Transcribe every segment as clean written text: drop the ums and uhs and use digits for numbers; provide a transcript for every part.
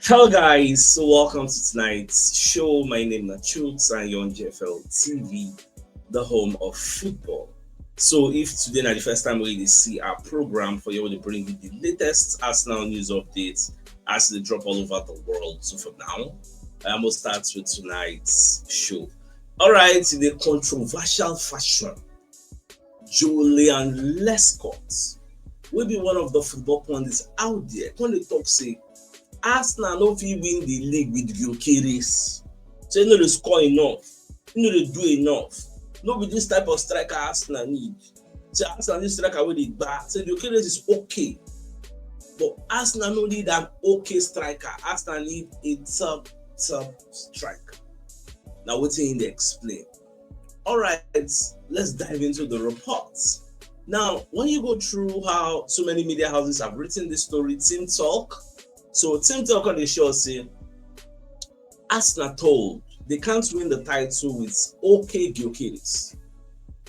Hello guys, so welcome to tonight's show. My name is CHUKS and you're on JFL TV, the home of football. So if today is the first time we see our program for you to bring you the latest Arsenal news updates as they drop all over the world. So for now, I'm gonna start with tonight's show. Alright, in the controversial fashion, Julian Lescott will be one of the football pundits out there when they talk say Arsenal no fit win the league with Gyokeres. So you know they score enough, you know they do enough. No be this type of striker Arsenal need. So Arsenal need striker wey dey gba. So Gyokeres is okay, but Arsenal no need an okay striker. Arsenal need a top striker. Now wetin dey explain. Alright, let's dive into the reports. Now, when you go through how so many media houses have written this story, Team Talk. So Team Talk on the show say Arsenal told they can't win the title with okay Gyokeres.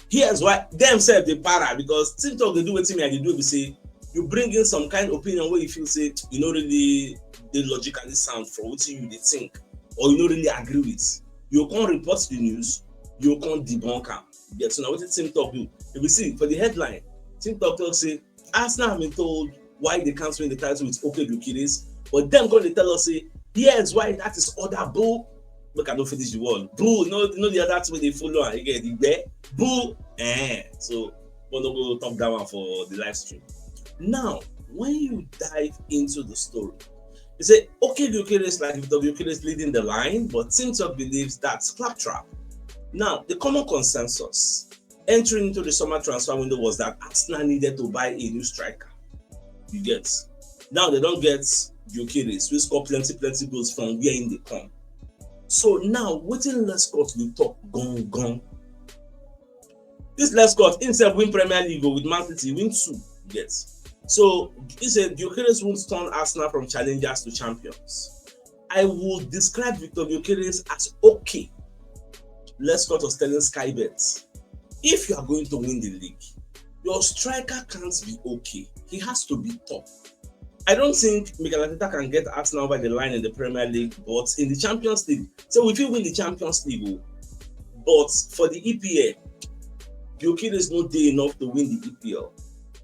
Here's why them said they para because Team Talk they do what me and they do be say you bring in some kind of opinion where you feel say you know really they logically sound for what you they think or you don't really agree with. You can't report the news, you can't debunk them. Yeah, so now what did Team Talk do? If we see for the headline, Team Talk say Arsenal have been told why they can't win the title with okay Gyokeres. But them going to tell us, say, here's why that is other bull. Look, I don't finish the word. Bull, no the other way they follow and you get the bear. Bull. So, we're not going to talk that one for the live stream. Now, when you dive into the story, you say, okay, Gyokeres like Victor Gyokeres leading the line, but Team Talk believes that's claptrap. Now, the common consensus entering into the summer transfer window was that Arsenal needed to buy a new striker. You get. Now they don't get Gyokeres, we score plenty goals from where in they come. So now, waiting Lescott will talk gone. This Lescott himself win Premier League with Man City, win 2. Yes. So he said Gyokeres won't turn Arsenal from challengers to champions. I would describe Victor Gyokeres as okay. Lescott was telling Sky Bet, if you are going to win the league, your striker can't be okay. He has to be top. I don't think Mikel Arteta can get Arsenal over the line in the Premier League, but in the Champions League, so if you win the Champions League, but for the EPL, Gyokeres is not there enough to win the EPL.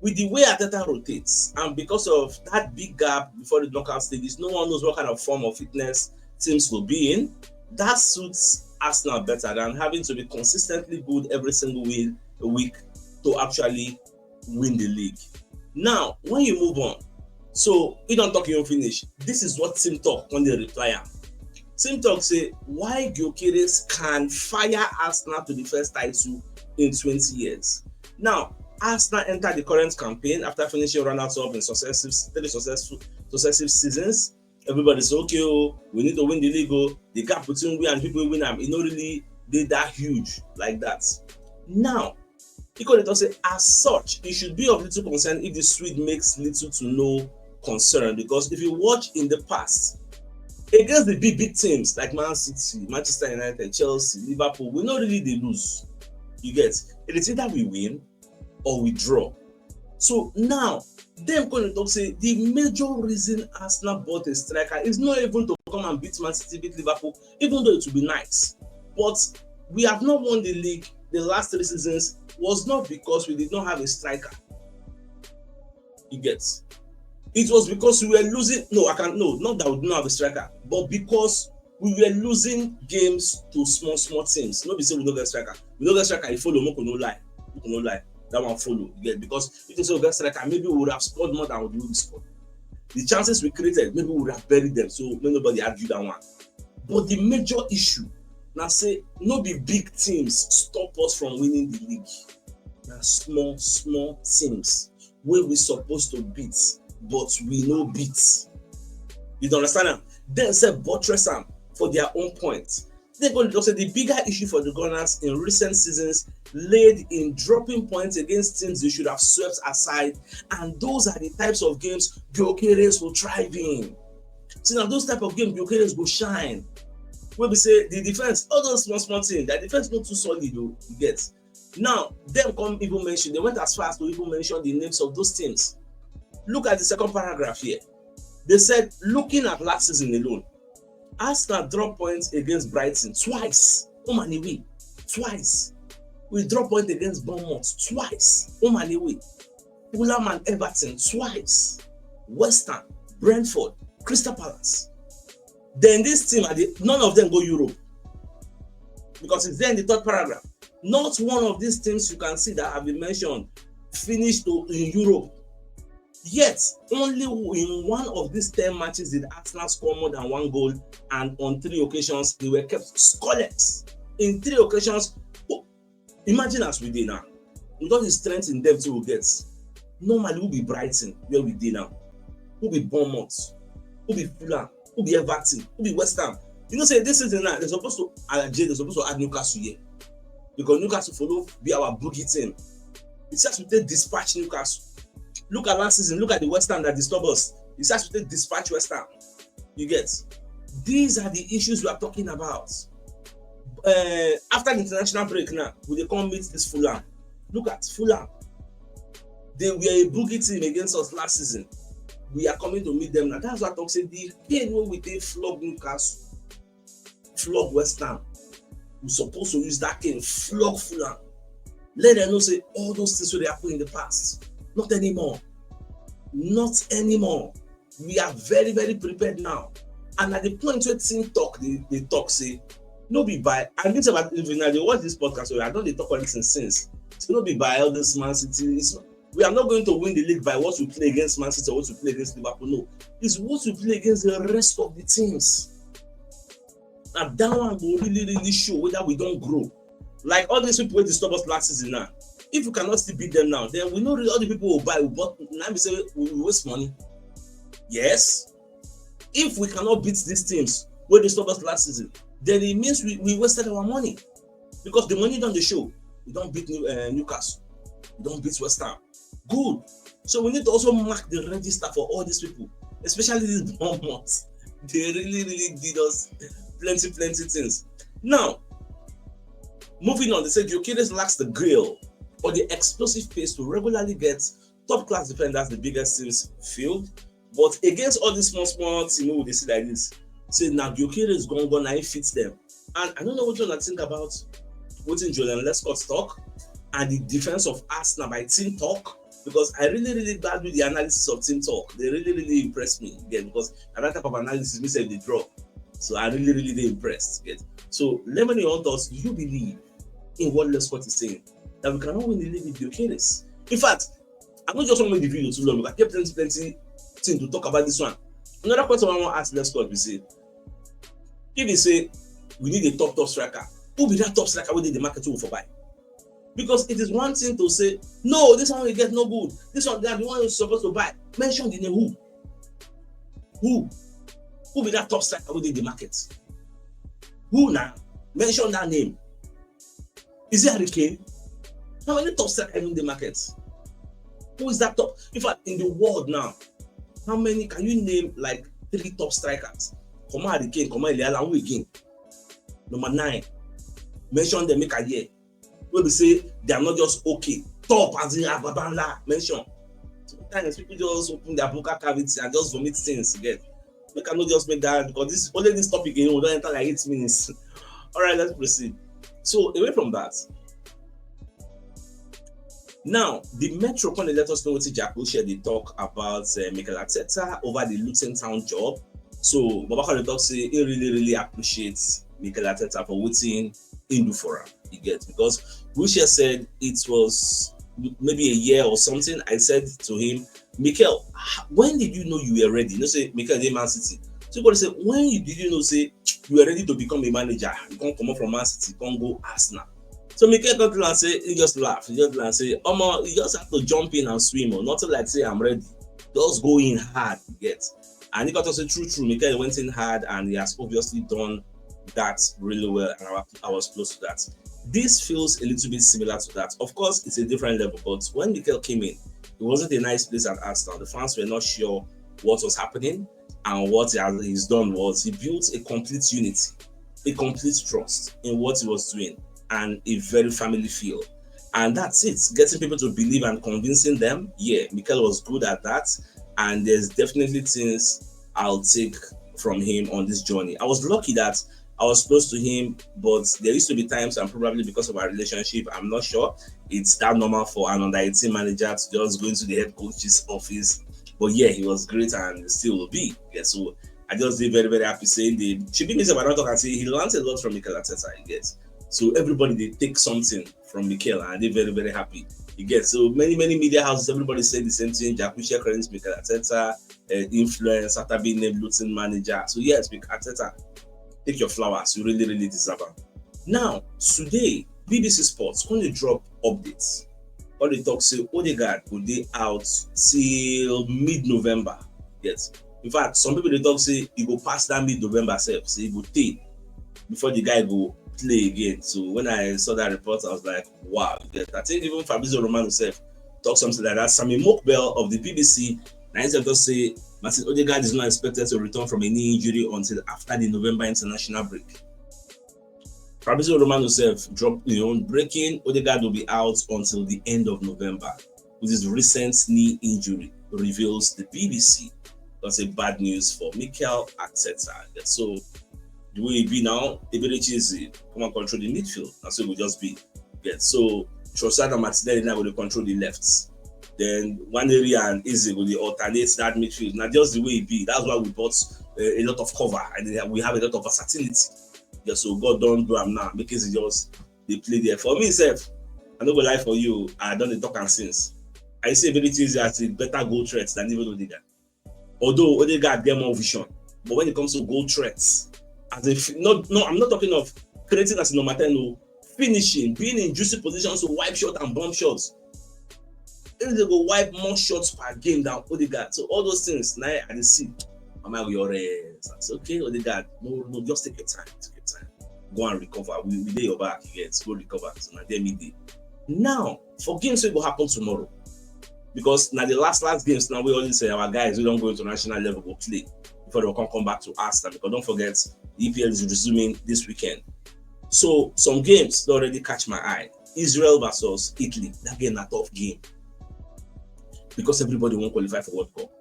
With the way Arteta rotates, and because of that big gap before the knockout stages, no one knows what kind of form of fitness teams will be in. That suits Arsenal better than having to be consistently good every single week to actually win the league. Now, when you move on, so you don't talk, you don't finish. This is what Team Talk when they reply. Team Talk say why Gyokeres can fire Arsenal to the first title in 20 years. Now, Arsenal entered the current campaign after finishing runners-up in three successive seasons. Everybody say, okay, we need to win the league. The gap between we and people win them, it not really did that huge like that. Now, because say as such, it should be of little concern if the Swede makes little to no concern, because if you watch in the past against the big teams like Man City, Manchester United, Chelsea, Liverpool, we not really they lose. You get it is either we win or we draw. So now them going to talk say the major reason Arsenal bought a striker is not even to come and beat Man City, beat Liverpool, even though it would be nice. But we have not won the league the last 3 seasons was not because we did not have a striker. You get. It was because we were losing. Not that we didn't have a striker, but because we were losing games to small teams. Not be say we don't get striker. We don't get striker. You follow, no lie. That one follow. You get, because if you say we get striker, maybe we would have scored more than we scored. The chances we created, maybe we would have buried them. So nobody argued that one. But the major issue now say no be big teams stop us from winning the league. Now small teams where we supposed to beat, but we no beat. You don't understand them? Then say buttress them for their own point. They're going to say the bigger issue for the Gunners in recent seasons laid in dropping points against teams they should have swept aside, and those are the types of games Gyokeres will thrive in. See, now those type of games Gyokeres will shine. Where we say the defense, all those small things, that defense not too solid though, you get. Now, them come even mention, they went as far as to even mention the names of those teams. Look at the second paragraph here. They said, looking at last season alone, Arsenal dropped points against Brighton twice. Home and away. Twice. We dropped points against Bournemouth twice. Home and away. Fulham and Everton twice. West Ham, Brentford, Crystal Palace. Then this team, none of them go Europe. Because it's there in the third paragraph. Not one of these teams you can see that have been mentioned finished in Europe. Yet, only in one of these 10 matches did Arsenal score more than one goal, and on 3 occasions they were kept scoreless. In 3 occasions, imagine as we did now. With all the strength in depth we will get, normally we'll be Brighton where we did now. We'll be Bournemouth, we'll be Fulham, we'll be Everton, we'll be West Ham. You know, say this season now, they're supposed to add Newcastle here. Because Newcastle follow be our boogie team. It's just to take dispatch Newcastle. Look at last season, look at the West Ham that disturbed us. It's just to take dispatch West Ham. You get? These are the issues we are talking about. After the international break now, will they come meet this Fulham? Look at Fulham. They were a boogie team against us last season. We are coming to meet them now. That's what I talk say. The pain when we take flog Newcastle, flog West Ham. We're supposed to use that cane, flog Fulham. Let them know say all those things that they happened in the past. Not anymore. Not anymore. We are very, very prepared now. And at the point where team talk, they talk, say, no be by, I think about if they watch this podcast, so I don't they talk about this since. So no be by all this Man City. We are not going to win the league by what we play against Man City or what we play against Liverpool. No. It's what we play against the rest of the teams. And that one will really, really show whether we don't grow. Like all these people who disturb us last season now. If you cannot still beat them now, then we know really all the people will buy. But now we say we waste money. Yes. If we cannot beat these teams who disturb us last season, then it means we wasted our money. Because the money don't show. We don't beat Newcastle. We don't beat West Ham. Good. So we need to also mark the register for all these people, especially these Bournemouth. They really, really did us plenty things. Now, moving on, they said Gyokeres lacks the grill or the explosive pace to regularly get top-class defenders the biggest teams field. But against all these small teams, they see like this. Say now Gyokeres gone, now it fits them. And I don't know what you want to think about what in Julian Lescott's talk and the defense of Arsenal by Team Talk. Because I really, really value the analysis of Team Talk. They really, really impressed me again because that type of analysis means they draw. So I really, really impressed. Again. So let me know your thoughts. Do you believe in what Lescott is saying that we cannot win the league with Gyokeres? In fact, I'm not just want to make the video too long. I kept plenty things to talk about this one. Another question I want to ask Lescott is say, if they say we need a top striker, who be that top striker within the market for buy? Because it is one thing to say, no, this one will get no good. This one, they are the one you're supposed to buy. Mention the name who? Who be that top striker within the market? Who now? Mention that name. Is it Harry Kane? How many top strikers in the market? Who is that top? In fact, in the world now, how many can you name like 3 top strikers? Come on, Harry Kane, come on, who again? Number 9. Mention them, make a year. Where we say they are not just okay, top as in Ababala mention. Sometimes people just open their vocal cavity and just vomit things again. We cannot just make that because this only this topic we don't enter like 8 minutes. All right, let's proceed. So away from that. Now, the Metro can let us know what Jack Wilshere they talk about Mikel Arteta over the Luton Town job. So Babaka talk say he really appreciates Mikel Arteta for waiting in do for him. You get, because Wilshere said it was maybe a year or something. I said to him, Mikel, when did you know you were ready? You know, say Mikel did Man City. So you say, when did you know say you were ready to become a manager? You can't come up from Man City, you can't go Arsenal. So Mikel got to and say, he just laughed. He just and say, you just have to jump in and swim, or not like say I'm ready. Just go in hard, you get. And he got to say true. Mikel went in hard and he has obviously done that really well, and I was close to that. This feels a little bit similar to that. Of course, it's a different level, but when Mikel came in, it wasn't a nice place at Arsenal. The fans were not sure what was happening, and what he's done was he built a complete unity, a complete trust in what he was doing, and a very family feel. And that's it, getting people to believe and convincing them. Yeah, Mikel was good at that, and there's definitely things I'll take from him on this journey. I was lucky that I was close to him, but there used to be times, and probably because of our relationship, I'm not sure it's that normal for an under 18 manager to just go into the head coach's office. But yeah, he was great and still will be. Yeah, so I just did very, very happy saying the should be missing about talk and say he learned a lot from Mikel Arteta, I guess. So everybody they take something from Mikel and they're very, very happy. You get so many media houses, everybody say the same thing. Wilshere credits Mikel Arteta, influence after being named Luton manager. So yes, Mikel Arteta, take your flowers, you really, really deserve them. Now, today, BBC Sports going to drop updates. All the talk say Odegaard will be out till mid-November. Yes. In fact, some people they talk say he go past that mid-November self, so he go take before the guy go play again. So when I saw that report, I was like, wow. Yes. I think even Fabrizio Romano himself talk something like that. Sammy Mokbel of the BBC, now just say Martin Odegaard is not expected to return from a knee injury until after the November international break. Fabrizio Romano himself dropped breaking Odegaard will be out until the end of November with his recent knee injury, reveals the BBC. That's a bad news for Mikel Arteta. So the way it be now, Eberechi is come and control the midfield. That's what it will just be. So Trossard and Martinelli now will control the lefts. Then Waneri and Eze will alternate that midfield. Now just the way it be. That's why we bought a lot of cover and we have a lot of versatility. Yeah, so God don't do them now because it just they play there. For me, self, I don't go lie for you. I done the talk and since. I see ability is as a better goal threat than even Odegaard. Although Odegaard get more vision, but when it comes to goal threats, as if I'm not talking of creating as a number 10, no, finishing, being in juicy positions to wipe shot and bomb shots. If they go wipe more shots per game than Odegaard, so all those things now I dey see. I'm like your say, okay, Odegaard, no, just take your time, go and recover. We lay your back, yes, go recover. So now there me dey. Now for games wey go happen tomorrow, because now the last games now we always say our guys we don't go international level go play before they come back to Arsenal, because don't forget the EPL is resuming this weekend. So some games they already catch my eye. Israel versus Italy, that game a tough game because everybody won't qualify for World Cup.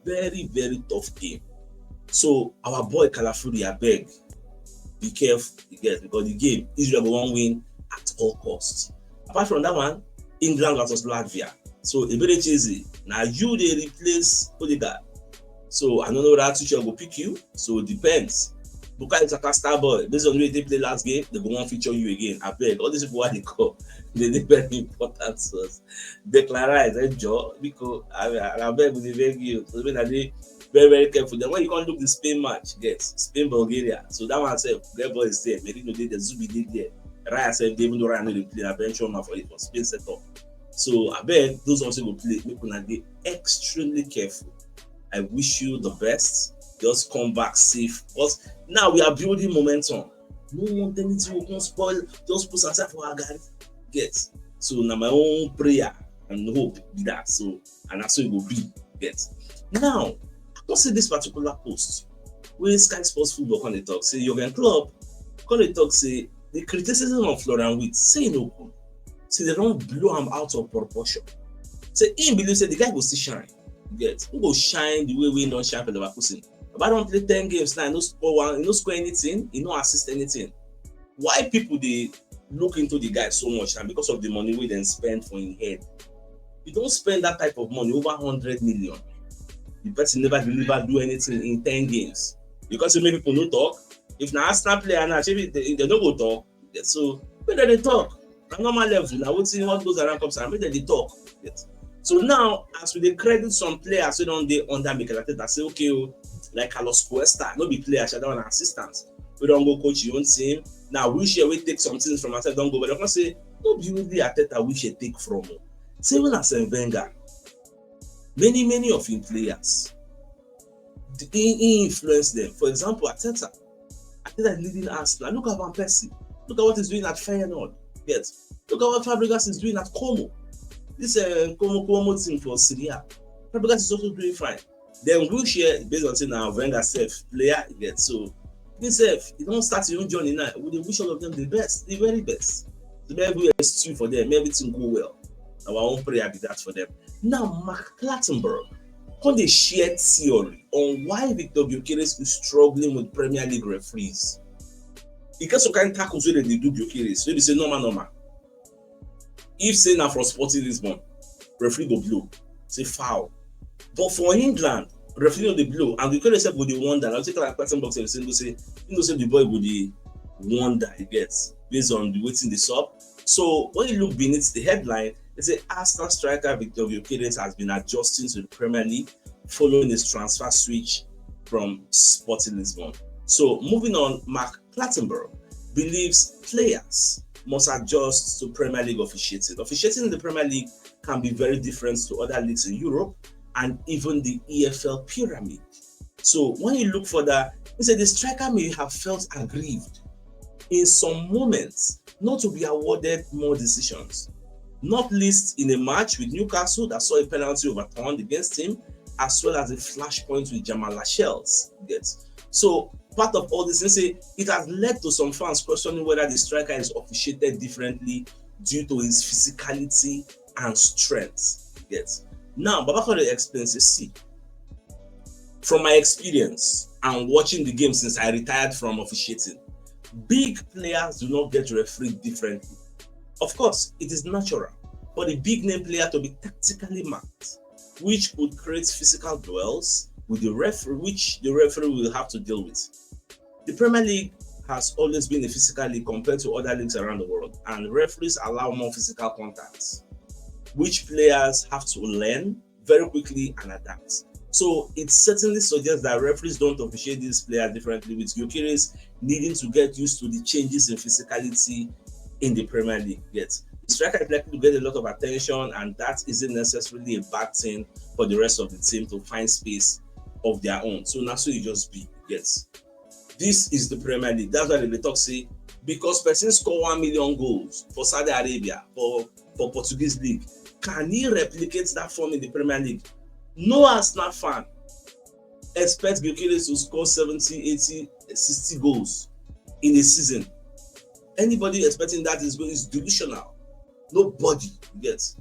Very, very tough game. So our boy Calafuri, I beg, be careful, because the game Israel will won't win at all costs. Apart from that one, England versus Latvia. So a very easy. Now you they replace Odegaard. So I don't know that teacher will pick you. So it depends. Bukayo is a star boy. Based on the way they play last game, they go on feature you again. I beg. All these people what they call they very important to us. Declarize enjoy because I beg with the beg you. So when they very, very careful. Then when you can't look the Spain match, yes, Spain Bulgaria. So that one said their boy is there. Maybe did the Zubi did there. Raya said they even though Raya didn't play a bench for it for Spain set up. So I beg those also will play. Make una be extremely careful. I wish you the best. Just come back safe. Because now we are building momentum. No one anything will spoil. Just put aside for our guys. Get. So now my own prayer and hope be that. So and that's what it will be. Get. Now, I don't see this particular post where Sky Sports Football can talk. Say Jurgen Klopp can talk. Say the criticism of Florian Wirtz. Say no. Say they don't blow him out of proportion. Say he believes say the guy will still shine. Get. Who will shine the way we don't shine for the Leverkusen? If I don't play 10 games now, no score one, no score anything, no assist anything. Why people they look into the guy so much, and because of the money we then spend for his head. You don't spend that type of money over 100 million. The person never do anything in 10 games. Because so many people no talk. If now Arsenal player now, they don't go talk. So when they talk, at normal level, now we'll see what goes around comes around, when they talk. Yes. So now, as we credit some players who don't they under Mikel Arteta, say okay, like Carlos Cuesta, no be player, she don't assistants. We don't go coach your own team. Now Wilshere we take some things from ourselves, don't go, but I can say no be really Arteta Wilshere take from. Say when Arsene Wenger, many of his players, he influenced them. For example, Arteta leading Arsenal. Look at Van Persie. Look at what he's doing at Feyenoord. Yes. Look at what Fabregas is doing at Como. This Como team for Syria. Fabregas is also doing fine. Then Wilshere, based on saying now Wenger self player, yes. So himself, he don't start his own journey now. We wish all of them the best, the very best. So maybe we stew for them, everything go well. Our own prayer be that for them. Now Mark Clattenburg Come they share theory on why Victor Gyokeres is struggling with Premier League referees. Because some kind of tackles where they do Gyokeres, they say normal. If say now from Sporting Lisbon, referee go blow, say foul. But for England, referee no dey blow, and Gyokeres sef go dey wonder. I'll take like person box and say, say the boy go dey wonder he gets based on the waiting the sub. So when you look beneath the headline, they say Arsenal striker Victor Gyokeres has been adjusting to the Premier League following his transfer switch from Sporting Lisbon. So moving on, Mark Clattenburg believes players must adjust to Premier League officiating. Officiating in the Premier League can be very different to other leagues in Europe and even the EFL pyramid. So when you look for that, he said the striker may have felt aggrieved in some moments not to be awarded more decisions, not least in a match with Newcastle that saw a penalty overturned against him, as well as a flashpoint with Jamal Lascelles. Yes. So part of all this, they say it has led to some fans questioning whether the striker is officiated differently due to his physicality and strength. Yes. Now, Babakode explains, see, from my experience and watching the game since I retired from officiating, big players do not get refereed differently. Of course, it is natural for the big name player to be tactically marked, which could create physical duels with the referee, which the referee will have to deal with. The Premier League has always been a physical league compared to other leagues around the world, and referees allow more physical contacts, which players have to learn very quickly and adapt. So it certainly suggests that referees don't officiate these players differently, with Gyokeres needing to get used to the changes in physicality in the Premier League. Yet the striker is likely to get a lot of attention, and that isn't necessarily a bad thing for the rest of the team to find space of their own. So now, so you just be, yes. This is the Premier League. That's why they talk say, because person score 1 million goals for Saudi Arabia, for Portuguese league, can he replicate that form in the Premier League? No Arsenal fan expects Gyokeres to score 70, 80, 60 goals in a season. Anybody expecting that is delusional. Nobody gets.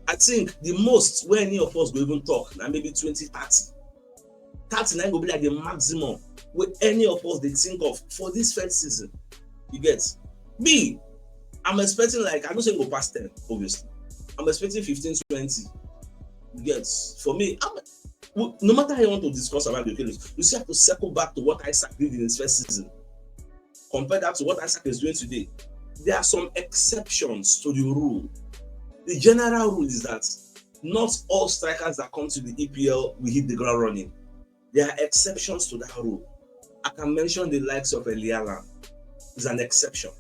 I think the most where any of us will even talk, now maybe 20, 30. 39 will be like the maximum where any of us they think of for this first season. You get me. I'm expecting, like, I'm not saying go past 10, obviously. I'm expecting 15, 20. You get, for me, no matter how you want to discuss about Gyokeres, you still have to circle back to what Isaac did in his first season. Compare that to what Isaac is doing today. There are some exceptions to the rule. The general rule is that not all strikers that come to the EPL will hit the ground running. There are exceptions to that rule. I can mention the likes of Elialan. Is an exception.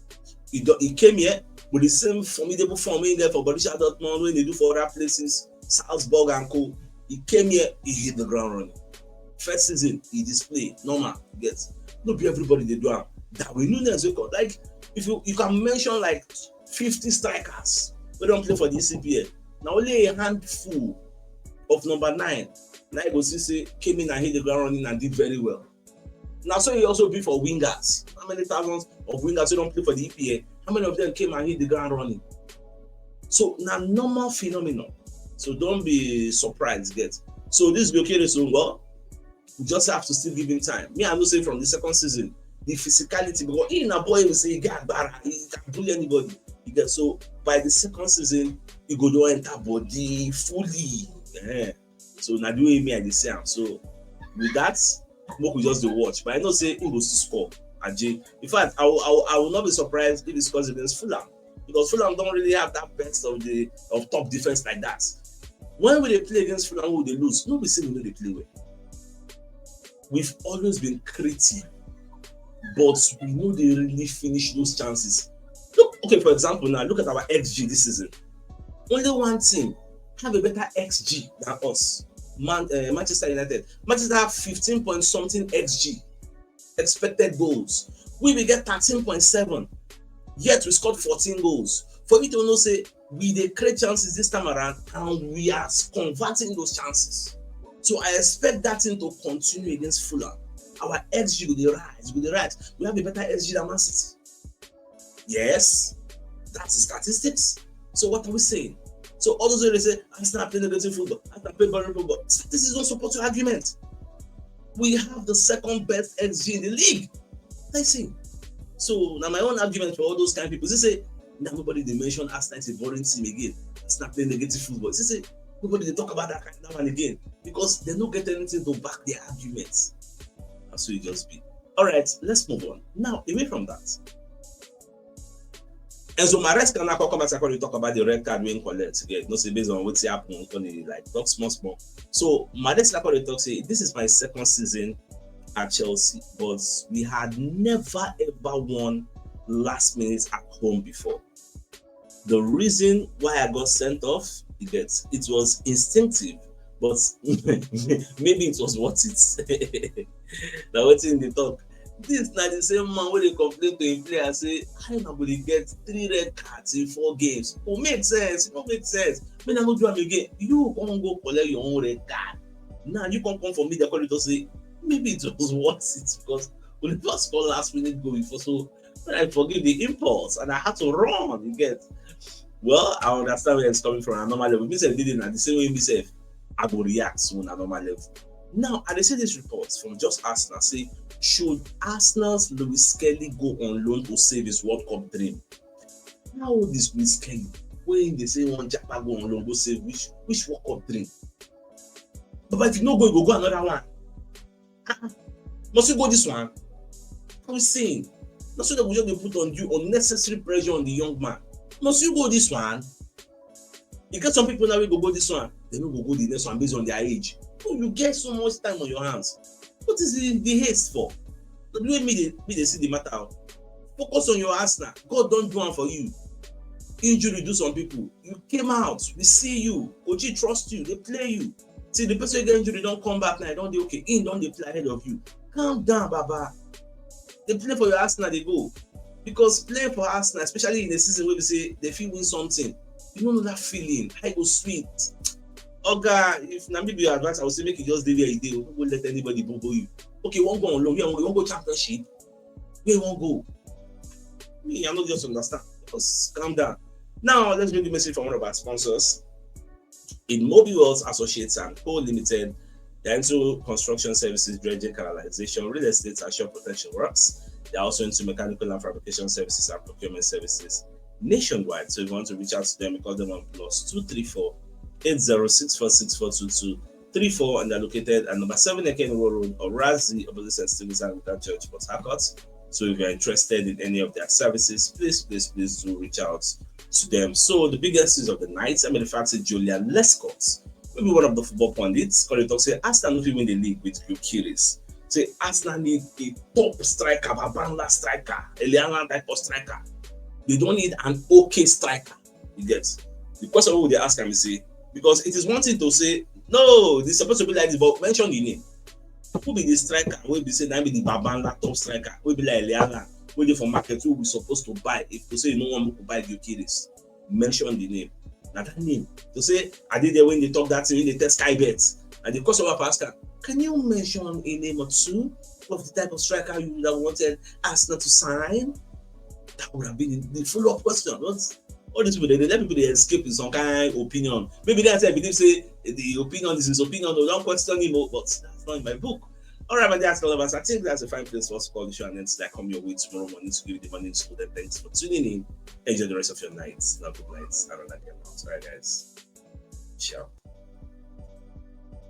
He came here with the same formidable form in there for Borussia Dortmund when they do for other places, Salzburg and co. He came here, he hit the ground running. First season, he displayed normal. Yes, not be everybody they do am. That we know as well. Like, if you can mention like 50 strikers who don't play for the ECPL. Now only a handful of number 9. Now you go see say came in and hit the ground running and did very well. Now, so he also be for wingers. How many thousands of wingers who don't play for the EPL? How many of them came and hit the ground running? So now normal phenomenon. So don't be surprised, get. So this Gyokeres, so well, you just have to still give him time. Me, I'm not saying from the second season, the physicality, because in a boy will say he can bully anybody. You get, so by the second season, you go to enter body fully. Yeah. So now do me at the same. So with that, we just do watch, but I know say he goes to score. In fact, I will not be surprised if he scores against Fulham, because Fulham don't really have that best of top defense like that. When will they play against Fulham, will they lose? Nobody say we know they play well. We've always been creative, but we know they really finish those chances. Look, okay, for example, now look at our XG this season. Only one team have a better XG than us. Manchester United. Manchester have 15 point something XG, expected goals. We will get 13.7, yet we scored 14 goals. For you to know, say we dey create chances this time around, and we are converting those chances. So I expect that thing to continue against Fulham. Our XG will rise. We have a better XG than Man City. Yes, that's the statistics. So what are we saying? So all those they say, Arsenal play negative football, Arsenal play boring football. This is not support your argument. We have the second best XG in the league. I see. So now my own argument for all those kind of people, they say, now nobody they mention Arsenal is a boring team again. Arsenal play negative football. They say nobody they talk about that kind of now and again because they don't get anything to back their arguments. And so it just be. All right, let's move on. Now, away from that. And so my rest can now come back to talk about the red card we collect again. No, say based on what's happening, like talk small. So my rest talk say this is my second season at Chelsea, but we had never ever won last minute at home before. The reason why I got sent off, it was instinctive, but maybe it was worth it. Now what's in the talk? This na the same man wey dey complain to him player say how na go dey get 3 red cards in 4 games. It make sense, it no make sense. Make I no do am again. You come go collect your own red card. Now you come for me, the corridor say maybe it was worth it because we never score last minute goal before. So when I forgive the impulse and I had to run, you get. Well, I understand where it's coming from a normal level. Myself did it at the same way myself, I go react soon at normal level. Now, I see this report from just Arsenal say, should Arsenal's Lewis Kelly go on loan to save his World Cup dream? How old is Lewis Kelly? When they say one Japa go on loan, go save which World Cup dream? But if you no go, you go another one. Must you go this one? I'm saying, not so that we just put on you unnecessary pressure on the young man. Must you go this one? You get some people now we go this one, they no go the next one based on their age. Oh, you get so much time on your hands. What is the haste for? The way me they see the matter. Focus on your Arsenal. God don't do one for you. Injury do some people. You came out. We see you. Coach trust you. They play you. See the person who get injury don't come back now. Don't they okay? Don't they play ahead of you? Calm down, Baba. They play for your Arsenal. They go because playing for Arsenal, especially in the season where they say they feel win something, you don't know that feeling. I go sweet. Oga, if na me be your advice, I would say make you just dey there a day. We won't let anybody bobo you. Okay, won't go on loan. You won't go championship. Where you won't go? Me, I'm not just understand. Just calm down. Now, let's read the message from one of our sponsors. In Mobile World Associates and Co. Limited, they're into construction services, dredging, canalization, real estate, and shore protection works. They're also into mechanical and fabrication services and procurement services nationwide. So if you want to reach out to them, call them on +234 8064642234, and they're located at number 7 Eken Road, or Razi, opposite St. Stephen's Anglican Church, Port Harcourt. So if you're interested in any of their services, please do reach out to them. So the biggest news of the night, I mean, the fact that Julian Lescott, maybe one of the football pundits, say Arsenal not win the league with Gyokeres. Say Arsenal need a top striker, a Bangla striker, a Liana type of striker. They don't need an okay striker. You get the question would they ask him is say, because it is one thing to say, no, this is supposed to be like this, but mention the name. Who be the striker? Will be say that be the Babanda top striker. Will be like Eliana. Will be for market who we supposed to buy. If to say no one will buy Gyokeres, mention the name. Now that name. To say I did there when they talk that thing, when they test Sky Bets. And the customer ask her, can you mention a name or two of the type of striker you would have wanted Arsenal to sign? That would have been the follow-up question. All these people, they let people they escape in some kind of opinion. Maybe they say, believe say the opinion is his opinion, no, don't question him, but that's not in my book. All right, my dear us. I think that's a fine place for us to call the show, and then like come your way tomorrow morning to give you the morning school. Then thanks for tuning in. Enjoy the rest of your night. Have a good night. I don't like your mouth. All right, guys. Ciao.